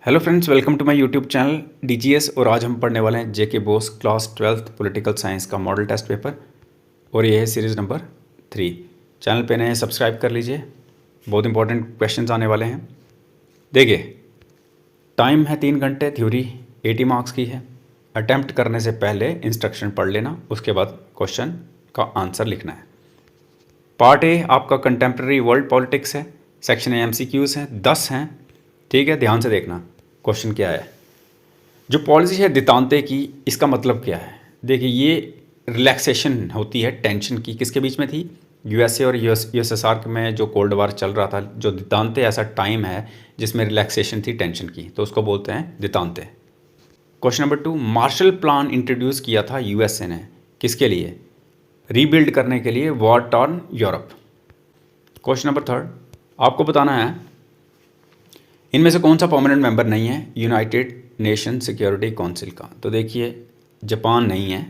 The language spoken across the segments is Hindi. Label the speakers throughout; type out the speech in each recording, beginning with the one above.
Speaker 1: Hello friends, welcome to my YouTube channel DGS. और आज हम पढ़ने वाले हैं JK BOSE class 12th political science का मॉडल टेस्ट पेपर। और ये है सीरीज़ नंबर 3। चैनल पे नए सब्सक्राइब कर लीजिए, बहुत इंपॉर्टेंट क्वेश्चंस आने वाले हैं। देखिए, टाइम है 3 घंटे, थ्योरी 80 मार्क्स की है। अटैम्प्ट करने से पहले इंस्ट्रक्शन पढ़ लेना, उसके बाद क्वेश्चन का आंसर लिखना है। पार्ट ए आपका कंटेम्प्रेरी वर्ल्ड पॉलिटिक्स है। सेक्शन ए MCQs हैं, 10 हैं। ठीक है, ध्यान से देखना क्वेश्चन क्या है। जो पॉलिसी है दितांते की, इसका मतलब क्या है? देखिए, ये रिलैक्सेशन होती है टेंशन की। किसके बीच में थी? यूएसए और यूएसएसआर में जो कोल्ड वार चल रहा था। जो दितांते ऐसा टाइम है जिसमें रिलैक्सेशन थी टेंशन की, तो उसको बोलते हैं detente. Question number 2, Marshall plan introduce किया था यूएसए ने, किसके लिए? रीबिल्ड करने के लिए, war torn Europe. Question number 3, आपको बताना है इनमें से कौन सा परमानेंट मेंबर नहीं है यूनाइटेड नेशन सिक्योरिटी काउंसिल का। तो देखिए, जापान नहीं है।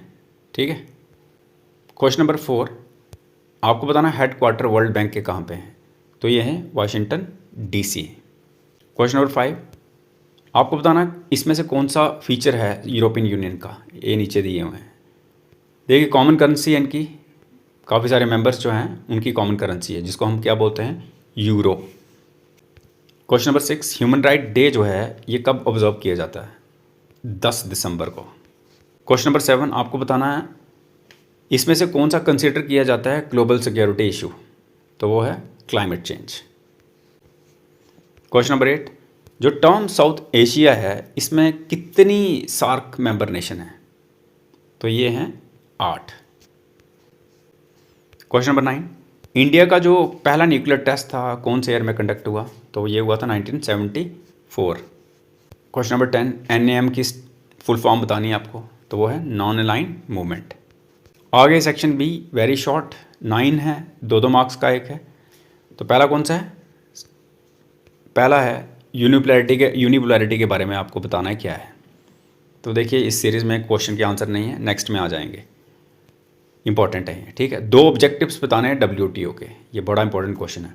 Speaker 1: ठीक है। क्वेश्चन नंबर 4, आपको बताना हेड क्वार्टर वर्ल्ड बैंक के कहाँ पे हैं। तो ये है वाशिंगटन DC। क्वेश्चन नंबर 5, आपको बताना इसमें से कौन सा फीचर है यूरोपियन यूनियन का। ये नीचे दिए हुए हैं। देखिए, कॉमन करेंसी है इनकी, काफ़ी सारे मेंबर्स जो हैं उनकी कॉमन करेंसी है, जिसको हम क्या बोलते हैं? Euro. Question number 6, human right day जो है ये कब ऑब्जर्व किया जाता है? 10 दिसंबर को। क्वेश्चन नंबर 7, आपको बताना है इसमें से कौन सा कंसिडर किया जाता है ग्लोबल सिक्योरिटी इशू। तो वो है क्लाइमेट चेंज। क्वेश्चन नंबर 8, जो टर्म साउथ एशिया है इसमें कितनी सार्क मेंबर नेशन है? तो ये हैं 8। क्वेश्चन नंबर 9, इंडिया का जो पहला न्यूक्लियर टेस्ट था कौन से ईयर में कंडक्ट हुआ? तो ये हुआ था 1974। क्वेश्चन नंबर 10, NAM की फुल फॉर्म बतानी है आपको, तो वो है नॉन अलाइन मूवमेंट। आगे सेक्शन बी, वेरी शॉर्ट, 9 है, 2 मार्क्स का एक है। तो पहला कौन सा है? पहला है यूनिपोलैरिटी के बारे में आपको बताना है क्या है। तो देखिए, इस सीरीज़ में क्वेश्चन के आंसर नहीं है, नेक्स्ट में आ जाएंगे। इंपॉर्टेंट है, ठीक है। 2 ऑब्जेक्टिव्स बताने हैं WTO के, ये बड़ा इंपॉर्टेंट क्वेश्चन है।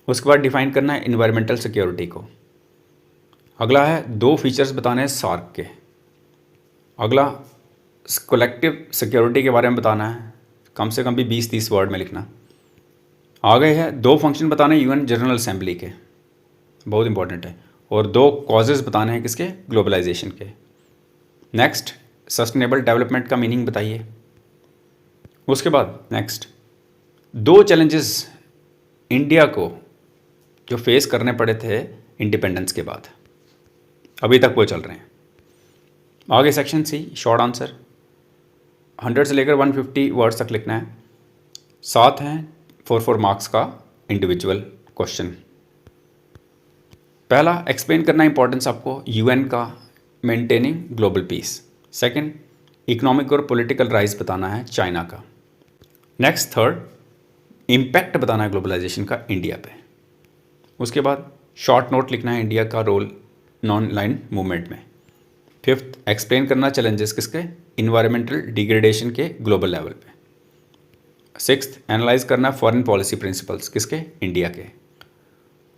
Speaker 1: उसके बाद डिफाइन करना है इन्वायरमेंटल सिक्योरिटी को। अगला है 2 फीचर्स बताने हैं सार्क के। अगला कलेक्टिव सिक्योरिटी के बारे में बताना है, कम से कम भी 20-30 वर्ड में लिखना। आगे है 2 फंक्शन बताने हैं UN जनरल असेंबली के, बहुत इंपॉर्टेंट है। और 2 कॉजेज़ बताने हैं किसके? ग्लोबलाइजेशन के। नेक्स्ट, सस्टेनेबल डेवलपमेंट का मीनिंग बताइए। उसके बाद नेक्स्ट 2 चैलेंजेस इंडिया को जो फेस करने पड़े थे इंडिपेंडेंस के बाद, अभी तक वो चल रहे हैं। आगे सेक्शन C, शॉर्ट आंसर 100 से लेकर 150 वर्ड्स तक लिखना है। 7 हैं 4 मार्क्स का इंडिविजुअल क्वेश्चन। पहला, एक्सप्लेन करना इंपॉर्टेंस आपको UN का maintaining global piece. Second, economic और पॉलिटिकल राइज बताना है चाइना का। नेक्स्ट, थर्ड, इम्पैक्ट बताना है ग्लोबलाइजेशन का इंडिया पे। उसके बाद शॉर्ट नोट लिखना है इंडिया का रोल नॉन लाइन मूवमेंट में। फिफ्थ, एक्सप्लेन करना चैलेंजेस किसके? इन्वायरमेंटल डिग्रेडेशन के ग्लोबल लेवल पे। सिक्स्थ, एनालाइज करना फॉरेन पॉलिसी प्रिंसिपल्स किसके? इंडिया के।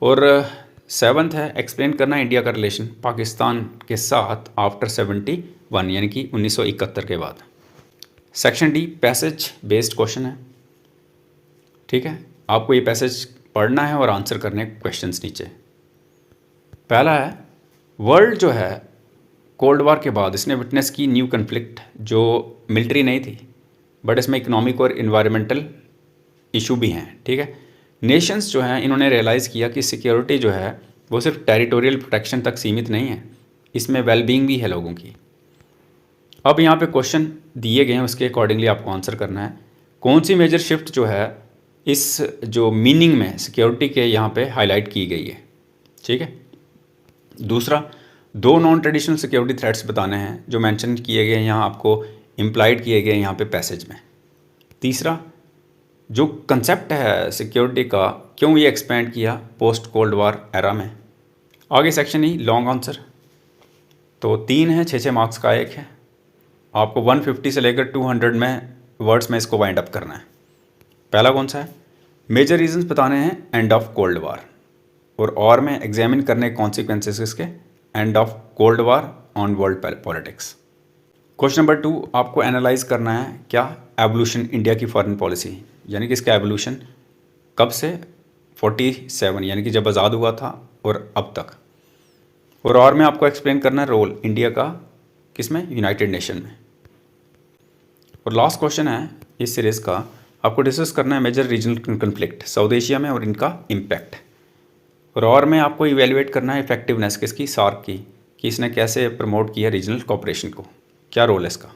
Speaker 1: और सेवन्थ है एक्सप्लेन करना इंडिया का रिलेशन पाकिस्तान के साथ आफ्टर 71, यानी कि 1971 के बाद। Section D, passage based question है। ठीक है, आपको ये पैसेज पढ़ना है और आंसर करने हैं क्वेश्चंस नीचे। पहला है, वर्ल्ड जो है कोल्ड वार के बाद इसने विटनेस की न्यू कन्फ्लिक्ट, जो मिलिट्री नहीं थी बट इसमें इकोनॉमिक और इन्वायरमेंटल इशू भी हैं। ठीक है, नेशंस जो हैं इन्होंने रियलाइज़ किया कि सिक्योरिटी जो है वो सिर्फ टेरिटोरियल प्रोटेक्शन तक सीमित नहीं है, इसमें वेलबींग भी है लोगों की। अब यहाँ पे क्वेश्चन दिए गए हैं, उसके अकॉर्डिंगली आपको आंसर करना है। कौन सी मेजर शिफ्ट जो है इस जो मीनिंग में सिक्योरिटी के यहाँ पे हाईलाइट की गई है। ठीक है। दूसरा, 2 नॉन ट्रेडिशनल सिक्योरिटी थ्रेट्स बताने हैं जो मेंशन किए गए हैं यहाँ, आपको इम्प्लाइड किए गए हैं यहाँ पे पैसेज में। तीसरा, जो कंसेप्ट है सिक्योरिटी का, क्यों ये एक्सपेंड किया पोस्ट कोल्ड वार एरा में। आगे सेक्शन ही लॉन्ग आंसर, तो 3 है, 6 मार्क्स का एक है। आपको 150 से लेकर 200 में वर्ड्स में इसको वाइंड अप करना है। पहला कौन सा है? मेजर रीजंस बताने हैं एंड ऑफ कोल्ड वार, और में एग्जामिन करने कॉन्सिक्वेंसेस इसके end of cold war on world politics. Question number 2 आपको एनालाइज करना है क्या एवोल्यूशन इंडिया की फॉरेन पॉलिसी, यानी कि इसका एवोल्यूशन कब से 47 यानी कि जब आज़ाद हुआ था और अब तक। और में आपको एक्सप्लेन करना है रोल इंडिया का किसमें, यूनाइटेड नेशन में। और लास्ट क्वेश्चन है इस सीरीज़ का, आपको डिस्कस करना है major regional conflict South Asia में और इनका इम्पैक्ट। और में आपको इवेल्युएट करना है इफेक्टिवनेस किसकी, सार्क की, कि इसने कैसे प्रमोट किया रीजनल कोऑपरेशन को, क्या रोल है इसका।